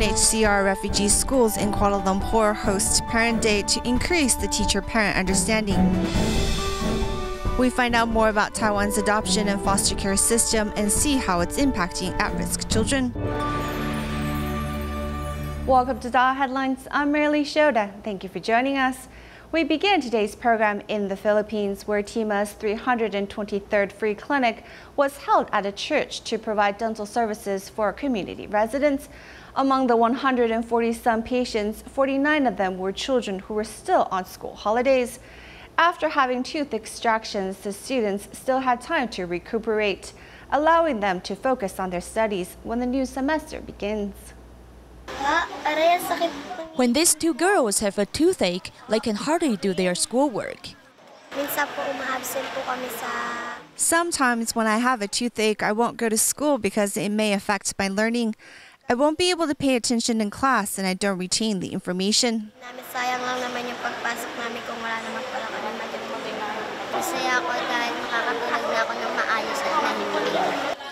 UNHCR refugee schools in Kuala Lumpur host Parent Day to increase the teacher-parent understanding. We find out more about Taiwan's adoption and foster care system and see how it's impacting at-risk children. Welcome to DaAi Headlines. I'm Marilyn Shoda. Thank you for joining us. We begin today's program in the Philippines, where TIMA's 323rd free clinic was held at a church to provide dental services for community residents. Among the 140-some patients, 49 of them were children who were still on school holidays. After having tooth extractions, the students still had time to recuperate, allowing them to focus on their studies when the new semester begins. When these two girls have a toothache, they can hardly do their schoolwork. Sometimes when I have a toothache, I won't go to school because it may affect my learning. I won't be able to pay attention in class and I don't retain the information.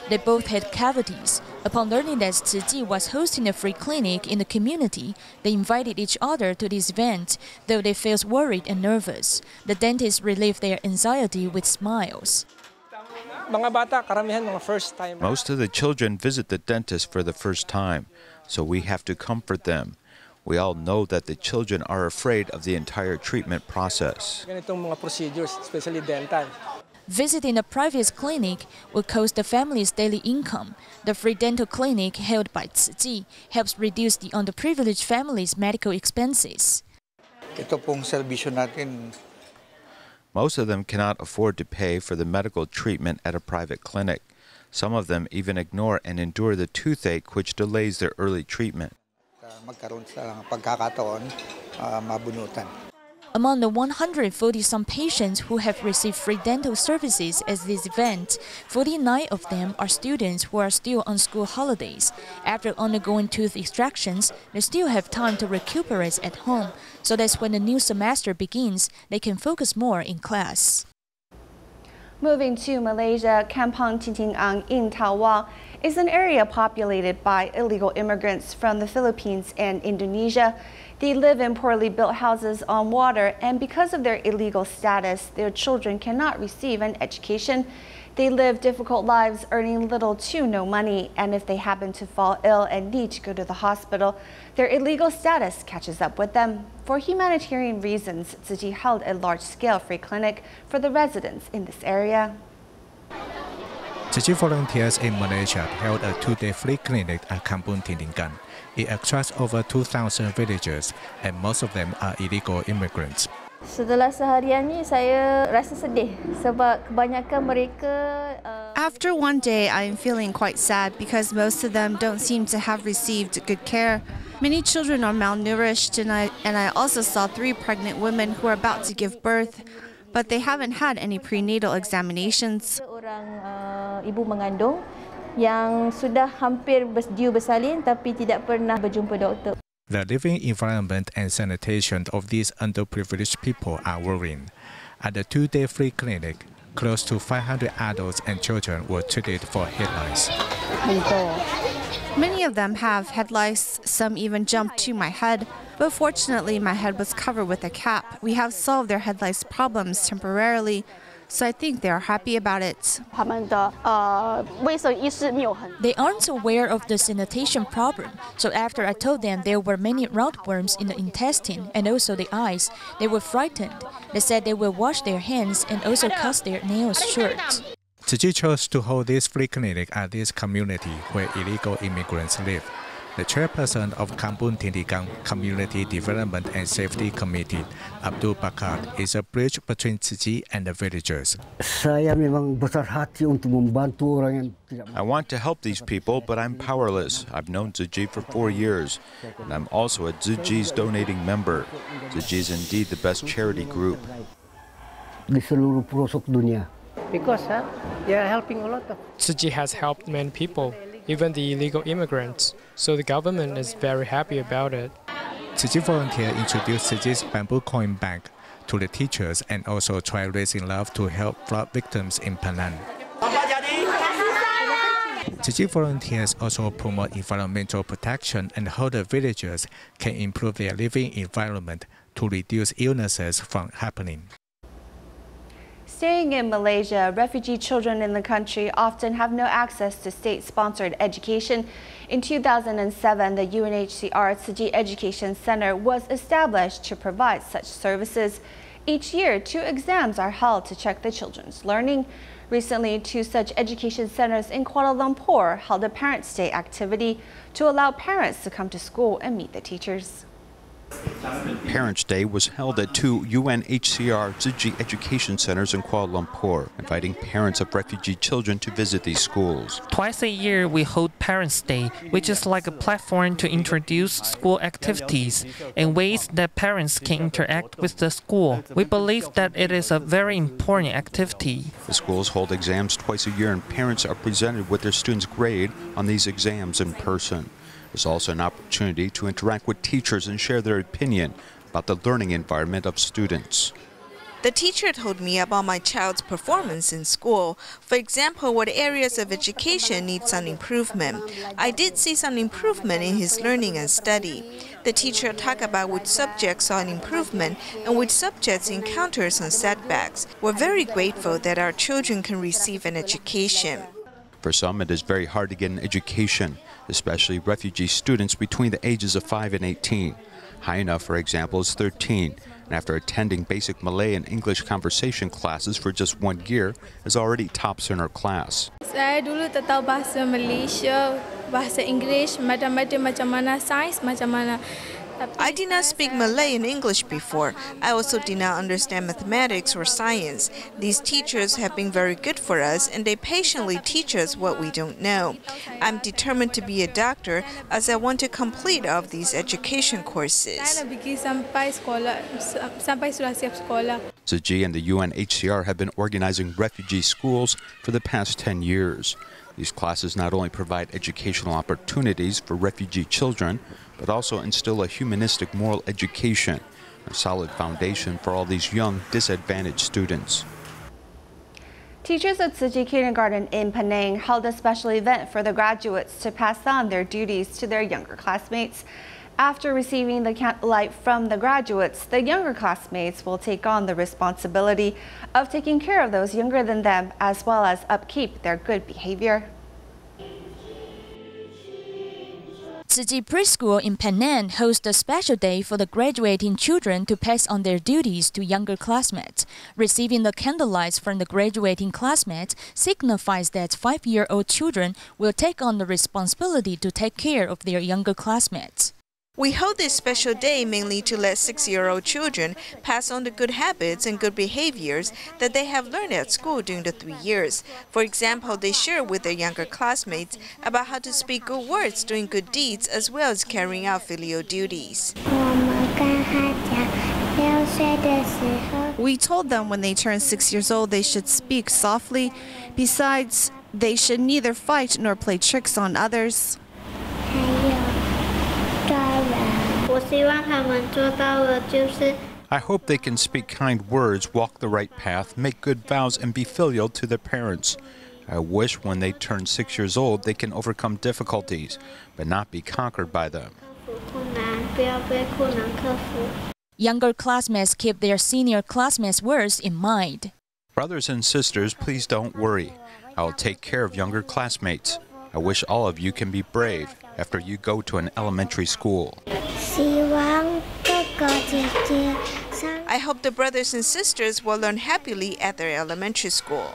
They both had cavities. Upon learning that Tzu Ji was hosting a free clinic in the community, they invited each other to this event, though they felt worried and nervous. The dentist relieved their anxiety with smiles. Most of the children visit the dentist for the first time, so we have to comfort them. We all know that the children are afraid of the entire treatment process. Visiting a private clinic will cost the family's daily income. The free dental clinic held by Tzu Ji helps reduce the underprivileged family's medical expenses. Most of them cannot afford to pay for the medical treatment at a private clinic. Some of them even ignore and endure the toothache, which delays their early treatment. Among the 140-some patients who have received free dental services at this event, 49 of them are students who are still on school holidays. After undergoing tooth extractions, they still have time to recuperate at home, so that when the new semester begins, they can focus more in class. Moving to Malaysia, Kampung Tinting Ang in Taiwan is an area populated by illegal immigrants from the Philippines and Indonesia. They live in poorly built houses on water, and because of their illegal status, their children cannot receive an education. They live difficult lives, earning little to no money, and if they happen to fall ill and need to go to the hospital, their illegal status catches up with them. For humanitarian reasons, Tzu Ji held a large-scale free clinic for the residents in this area. Tzu Ji volunteers in Malaysia held a two-day free clinic at Kampung Tinting Ang. It attracts over 2,000 villagers, and most of them are illegal immigrants. After one day, I am feeling quite sad because most of them don't seem to have received good care. Many children are malnourished, and I also saw 3 pregnant women who are about to give birth, but they haven't had any prenatal examinations. The living environment and sanitation of these underprivileged people are worrying. At the two-day free clinic, close to 500 adults and children were treated for head lice. Many of them have head lice, some even jumped to my head, but fortunately my head was covered with a cap. We have solved their head lice problems temporarily, so I think they are happy about it. They aren't aware of the sanitation problem, so after I told them there were many roundworms in the intestine and also the eyes, they were frightened. They said they will wash their hands and also cut their nails short. Tzu Ji chose to hold this free clinic at this community where illegal immigrants live. The chairperson of Kampung Tinting Ang Community Development and Safety Committee, Abdul Bakar, is a bridge between Tzu Ji and the villagers. I want to help these people, but I'm powerless. I've known Tzu Ji for 4 years, and I'm also a Tzu Ji's donating member. Tzu Ji is indeed the best charity group. Because they are helping a lot of. Tzu Ji has helped many people, even the illegal immigrants, so the government is very happy about it. Tzu Ji volunteer introduced Tzu Ji's bamboo coin bank to the teachers and also tried raising love to help flood victims in Penang. Tzu Tzu Chi volunteers also promote environmental protection and how the villagers can improve their living environment to reduce illnesses from happening. Staying in Malaysia, refugee children in the country often have no access to state-sponsored education. In 2007, the UNHCR Tzu Chi Education Center was established to provide such services. Each year, 2 exams are held to check the children's learning. Recently, 2 such education centers in Kuala Lumpur held a Parents' Day activity to allow parents to come to school and meet the teachers. Parents' Day was held at 2 UNHCR Tzu Chi education centers in Kuala Lumpur, inviting parents of refugee children to visit these schools. Twice a year we hold Parents' Day, which is like a platform to introduce school activities and ways that parents can interact with the school. We believe that it is a very important activity. The schools hold exams twice a year and parents are presented with their students' grade on these exams in person. There's also an opportunity to interact with teachers and share their opinion about the learning environment of students. The teacher told me about my child's performance in school. For example, what areas of education need some improvement. I did see some improvement in his learning and study. The teacher talked about which subjects saw an improvement and which subjects encountered some setbacks. We're very grateful that our children can receive an education. For some, it is very hard to get an education, especially refugee students between the ages of 5 and 18. Haina, for example, is 13, and after attending basic Malay and English conversation classes for just 1 year, is already tops in her class. Saya dulu tak tahu bahasa Malaysia, bahasa Inggeris, macam mana sains, macam mana. I did not speak Malay and English before. I also did not understand mathematics or science. These teachers have been very good for us and they patiently teach us what we don't know. I'm determined to be a doctor as I want to complete all of these education courses. Saya nak pergi sampai sudah siap sekolah. Tzu Chi and the UNHCR have been organizing refugee schools for the past 10 years. These classes not only provide educational opportunities for refugee children, but also instill a humanistic moral education, a solid foundation for all these young, disadvantaged students. Teachers at Tzu Chi Kindergarten in Penang held a special event for the graduates to pass on their duties to their younger classmates. After receiving the candlelight from the graduates, the younger classmates will take on the responsibility of taking care of those younger than them, as well as upkeep their good behavior. Tzu Chi Preschool in Penang hosts a special day for the graduating children to pass on their duties to younger classmates. Receiving the candlelights from the graduating classmates signifies that 5-year-old children will take on the responsibility to take care of their younger classmates. We hold this special day mainly to let 6-year-old children pass on the good habits and good behaviors that they have learned at school during the 3 years. For example, they share with their younger classmates about how to speak good words, doing good deeds, as well as carrying out filial duties. We told them when they turn 6 years old they should speak softly. Besides, they should neither fight nor play tricks on others. I hope they can speak kind words, walk the right path, make good vows, and be filial to their parents. I wish when they turn 6 years old they can overcome difficulties, but not be conquered by them. Younger classmates keep their senior classmates' words in mind. Brothers and sisters, please don't worry. I will take care of younger classmates. I wish all of you can be brave after you go to an elementary school. I hope the brothers and sisters will learn happily at their elementary school.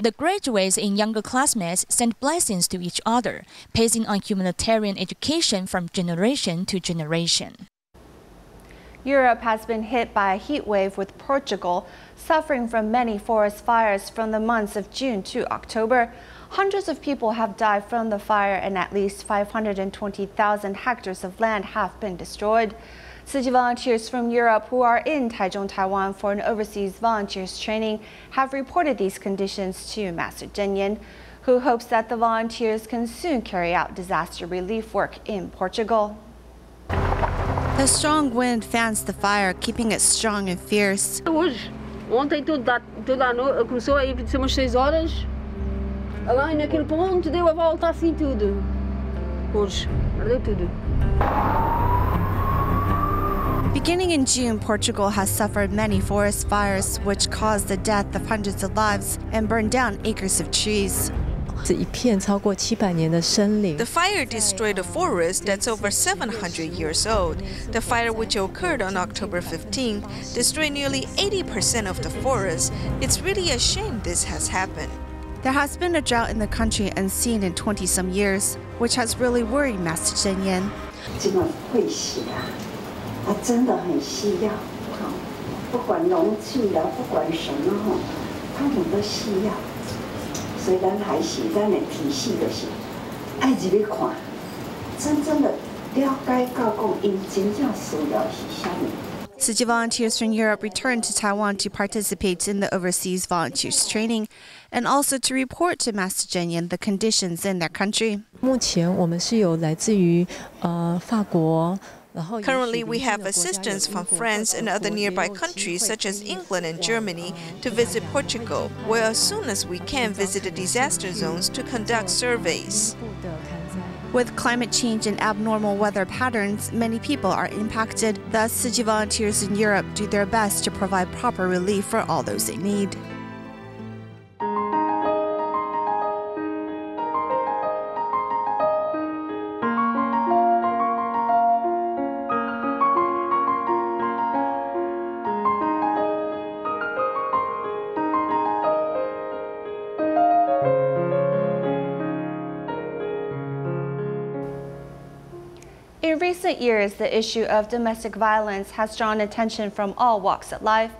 The graduates and younger classmates send blessings to each other, passing on humanitarian education from generation to generation. Europe has been hit by a heat wave, with Portugal suffering from many forest fires from the months of June to October. Hundreds of people have died from the fire and at least 520,000 hectares of land have been destroyed. Tzu Chi volunteers from Europe who are in Taichung, Taiwan for an overseas volunteers training have reported these conditions to Master Zhen Yan, who hopes that the volunteers can soon carry out disaster relief work in Portugal. A strong wind fans the fire, keeping it strong and fierce. Ontem tudo começou aí, somos 6 horas. Agora naquele ponto deu a volta assim tudo. Hoje, perdeu tudo. Beginning in June, Portugal has suffered many forest fires, which caused the death of hundreds of lives and burned down acres of trees. The fire destroyed a forest that's over 700 years old. The fire, which occurred on October 15, destroyed nearly 80% of the forest. It's really a shame this has happened. There has been a drought in the country unseen in 20-some years, which has really worried Master Chen Yan. 真的很需要，不管农具啦，不管什么哈，他们都需要。所以咱还是咱的体系就是爱入去看，真正的了解到讲，因真正需要是啥物。Tzu volunteers from Europe returned to Taiwan to participate in the overseas volunteers training and also to report to Master Chen Yan the conditions in their country. 目前我们是有来自于法国。 Currently, we have assistance from France and other nearby countries such as England and Germany to visit Portugal, where as soon as we can visit the disaster zones to conduct surveys. With climate change and abnormal weather patterns, many people are impacted. Thus, Tzu volunteers in Europe do their best to provide proper relief for all those they need. In recent years, the issue of domestic violence has drawn attention from all walks of life.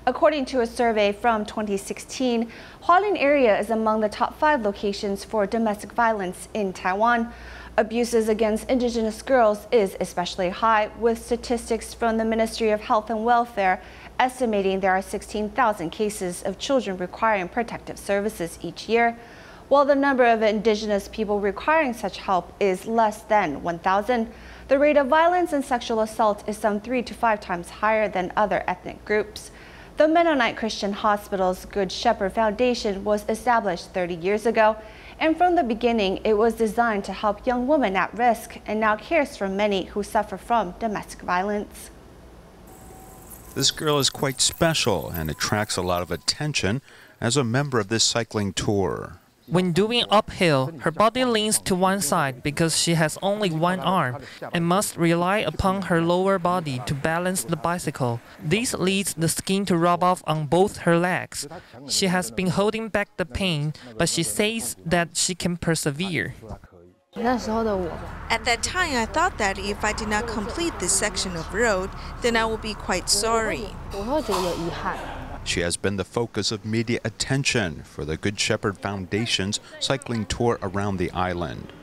According to a survey from 2016, Hualien area is among the top 5 locations for domestic violence in Taiwan. Abuses against indigenous girls is especially high, with statistics from the Ministry of Health and Welfare estimating there are 16,000 cases of children requiring protective services each year, while the number of indigenous people requiring such help is less than 1,000. The rate of violence and sexual assault is some 3 to 5 times higher than other ethnic groups. The Mennonite Christian Hospital's Good Shepherd Foundation was established 30 years ago, and from the beginning it was designed to help young women at risk and now cares for many who suffer from domestic violence. This girl is quite special and attracts a lot of attention as a member of this cycling tour. When doing uphill, her body leans to one side because she has only one arm and must rely upon her lower body to balance the bicycle. This leads the skin to rub off on both her legs. She has been holding back the pain, but she says that she can persevere. At that time, I thought that if I did not complete this section of road, then I would be quite sorry. She has been the focus of media attention for the Good Shepherd Foundation's cycling tour around the island.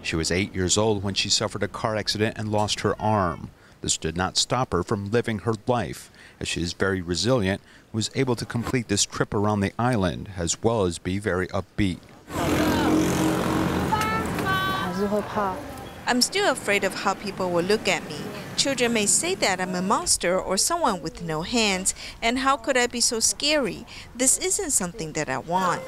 She was 8 years old when she suffered a car accident and lost her arm. This did not stop her from living her life, as she is very resilient, was able to complete this trip around the island, as well as be very upbeat. I'm still afraid of how people will look at me. Children may say that I'm a monster or someone with no hands, and how could I be so scary? This isn't something that I want.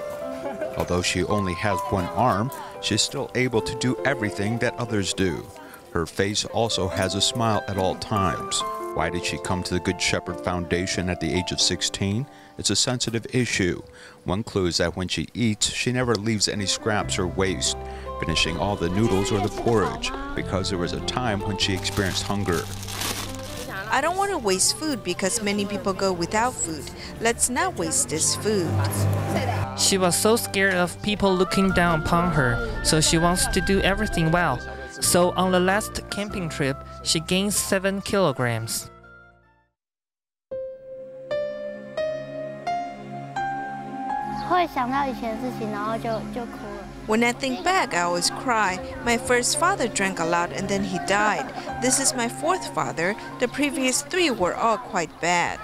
Although she only has one arm, she is still able to do everything that others do. Her face also has a smile at all times. Why did she come to the Good Shepherd Foundation at the age of 16? It's a sensitive issue. One clue is that when she eats, she never leaves any scraps or waste, finishing all the noodles or the porridge, because there was a time when she experienced hunger. I don't want to waste food because many people go without food. Let's not waste this food. She was so scared of people looking down upon her, so she wants to do everything well. So on the last camping trip, she gained 7 kilograms. When I think back, I always cry. My first father drank a lot and then he died. This is my 4th father. The previous 3 were all quite bad.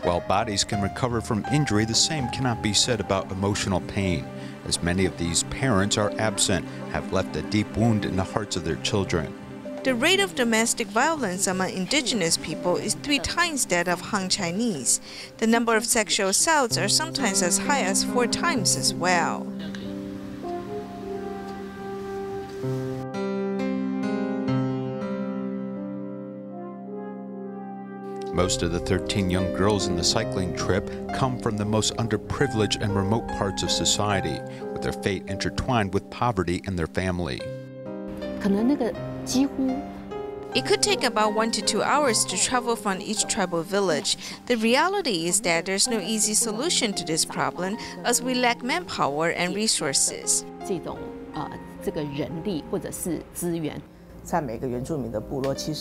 While bodies can recover from injury, the same cannot be said about emotional pain, as many of these parents are absent, have left a deep wound in the hearts of their children. The rate of domestic violence among indigenous people is 3 times that of Han Chinese. The number of sexual assaults are sometimes as high as 4 times as well. Most of the 13 young girls in the cycling trip come from the most underprivileged and remote parts of society, with their fate intertwined with poverty in their family. It could take about 1 to 2 hours to travel from each tribal village. The reality is that there's no easy solution to this problem, as we lack manpower and resources.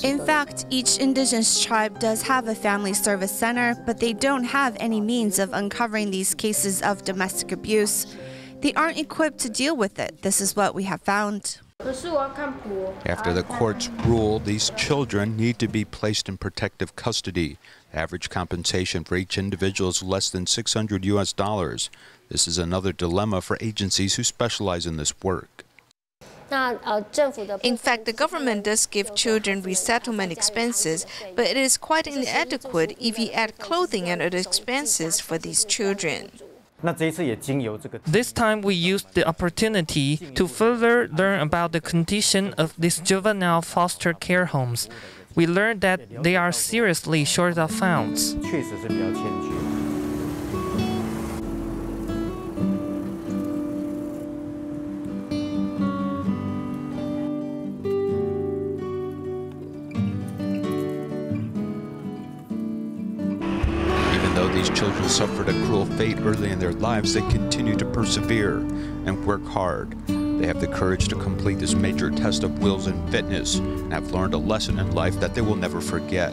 In fact, each indigenous tribe does have a family service center, but they don't have any means of uncovering these cases of domestic abuse. They aren't equipped to deal with it. This is what we have found. After the courts rule, these children need to be placed in protective custody. The average compensation for each individual is less than $600. This is another dilemma for agencies who specialize in this work. In fact, the government does give children resettlement expenses, but it is quite inadequate if you add clothing and other expenses for these children. This time we used the opportunity to further learn about the condition of these juvenile foster care homes. We learned that they are seriously short of funds. Though these children suffered a cruel fate early in their lives, they continue to persevere and work hard. They have the courage to complete this major test of wills and fitness and have learned a lesson in life that they will never forget.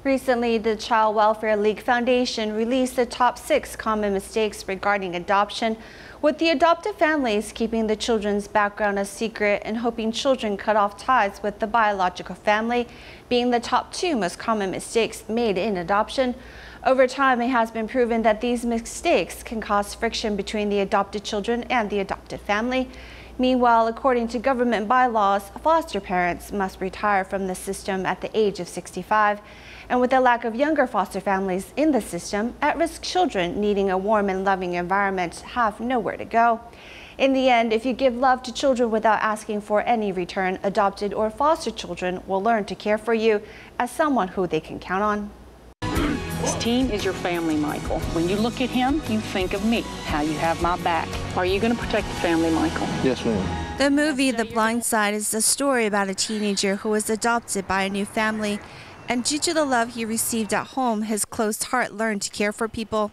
Recently, the Child Welfare League Foundation released the top 6 common mistakes regarding adoption, with the adopted families keeping the children's background a secret and hoping children cut off ties with the biological family being the top 2 most common mistakes made in adoption. Over time, it has been proven that these mistakes can cause friction between the adopted children and the adopted family. Meanwhile, according to government bylaws, foster parents must retire from the system at the age of 65. And with the lack of younger foster families in the system, at-risk children needing a warm and loving environment have nowhere to go. In the end, if you give love to children without asking for any return, adopted or foster children will learn to care for you as someone who they can count on. This team is your family, Michael. When you look at him, you think of me, how you have my back. Are you going to protect the family, Michael? Yes, ma'am. The movie The Blind Side is a story about a teenager who was adopted by a new family. And due to the love he received at home, his closed heart learned to care for people.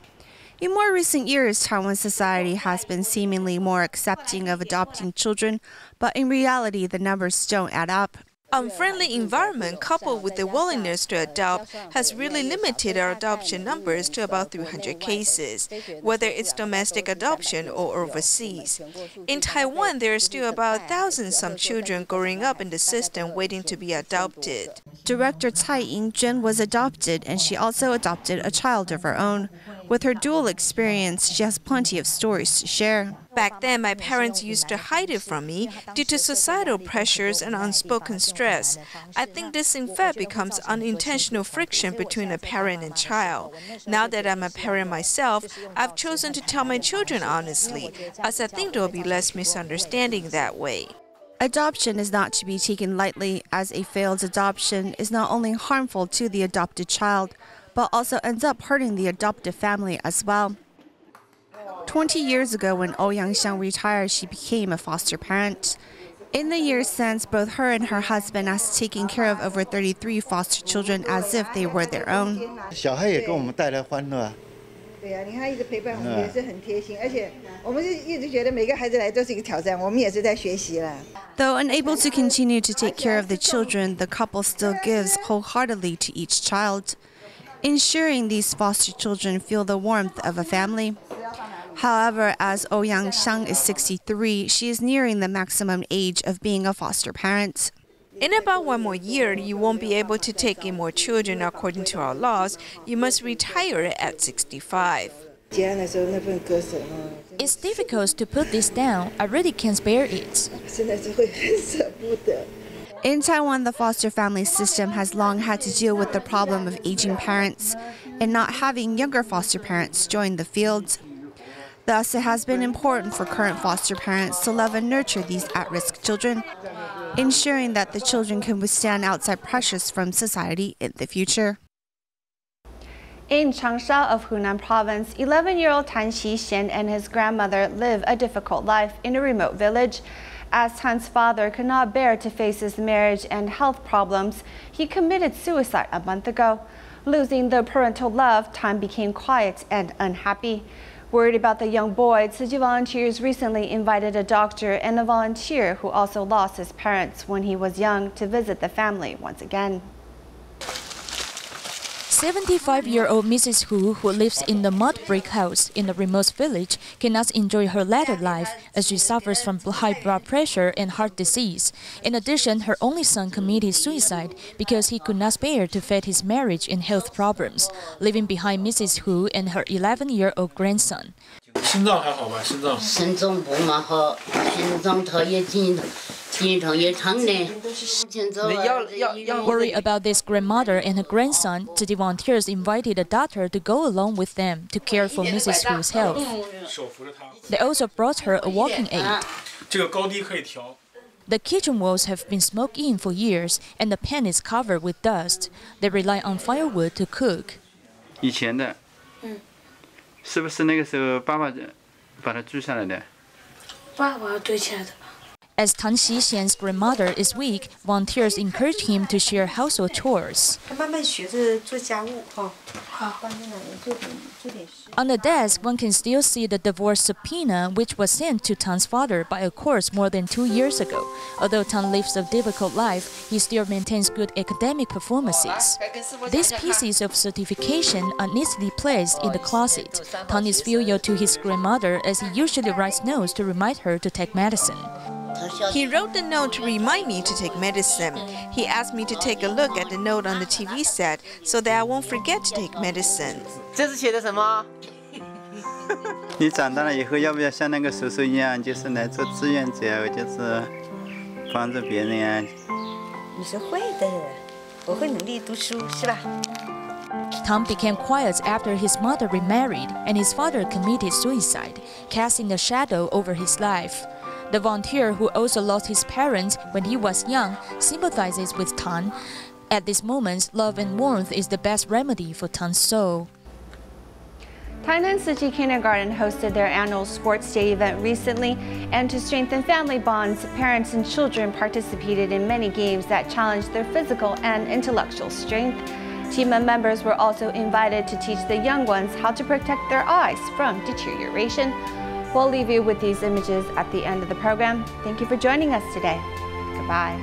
In more recent years, Taiwan society has been seemingly more accepting of adopting children, but in reality, the numbers don't add up. Unfriendly environment coupled with the willingness to adopt has really limited our adoption numbers to about 300 cases, whether it's domestic adoption or overseas. In Taiwan, there are still about 1,000-some children growing up in the system waiting to be adopted. Director Tsai Ying-jun was adopted, and she also adopted a child of her own. With her dual experience, she has plenty of stories to share. Back then, my parents used to hide it from me due to societal pressures and unspoken stress. I think this in fact becomes unintentional friction between a parent and child. Now that I'm a parent myself, I've chosen to tell my children honestly, as I think there will be less misunderstanding that way. Adoption is not to be taken lightly, as a failed adoption is not only harmful to the adopted child, but also ends up hurting the adoptive family as well. 20 years ago, when Oh Yang-xiang retired, she became a foster parent. In the years since, both her and her husband have taken care of over 33 foster children as if they were their own. Though unable to continue to take care of the children, the couple still gives wholeheartedly to each child, ensuring these foster children feel the warmth of a family. However, as Oh Yang-xiang is 63, she is nearing the maximum age of being a foster parent. In about 1 more year, you won't be able to take in more children according to our laws. You must retire at 65. It's difficult to put this down. I really can't bear it. In Taiwan, the foster family system has long had to deal with the problem of aging parents and not having younger foster parents join the field. Thus, it has been important for current foster parents to love and nurture these at-risk children, ensuring that the children can withstand outside pressures from society in the future. In Changsha of Hunan Province, 11-year-old Tan Xi-xian and his grandmother live a difficult life in a remote village. As Tan's father could not bear to face his marriage and health problems, he committed suicide a month ago. Losing the parental love, Tan became quiet and unhappy. Worried about the young boy, Tzu Chi volunteers recently invited a doctor and a volunteer who also lost his parents when he was young to visit the family once again. 75-year-old Mrs. Hu lives in the mud brick house in a remote village, cannot enjoy her latter life as she suffers from high blood pressure and heart disease. In addition, her only son committed suicide because he could not bear to face his marriage and health problems, leaving behind Mrs. Hu and her 11-year-old grandson. Worried about this grandmother and her grandson, the volunteers invited a doctor to go along with them to care for Mrs. Hu's health. They also brought her a walking aid. The kitchen walls have been smoked in for years, and the pan is covered with dust. They rely on firewood to cook. As Tan Xi-xian's grandmother is weak, volunteers encourage him to share household chores. On the desk, one can still see the divorce subpoena, which was sent to Tan's father by a court more than 2 years ago. Although Tan lives a difficult life, he still maintains good academic performances. These pieces of certification are neatly placed in the closet. Tan is filial to his grandmother as he usually writes notes to remind her to take medicine. He wrote the note to remind me to take medicine. He asked me to take a look at the note on the TV set so that I won't forget to take medicine. 你长大了以后要不要像那个叔叔一样，就是来做志愿者，就是帮助别人呀？你是会的，我会努力读书，是吧？ Tom became quiet after his mother remarried and his father committed suicide, casting a shadow over his life. The volunteer, who also lost his parents when he was young, sympathizes with Tan. At this moment, love and warmth is the best remedy for Tan's soul. Tainan Tzu Chi Kindergarten hosted their annual sports day event recently, and to strengthen family bonds, parents and children participated in many games that challenged their physical and intellectual strength. Team members were also invited to teach the young ones how to protect their eyes from deterioration. We'll leave you with these images at the end of the program. Thank you for joining us today. Goodbye.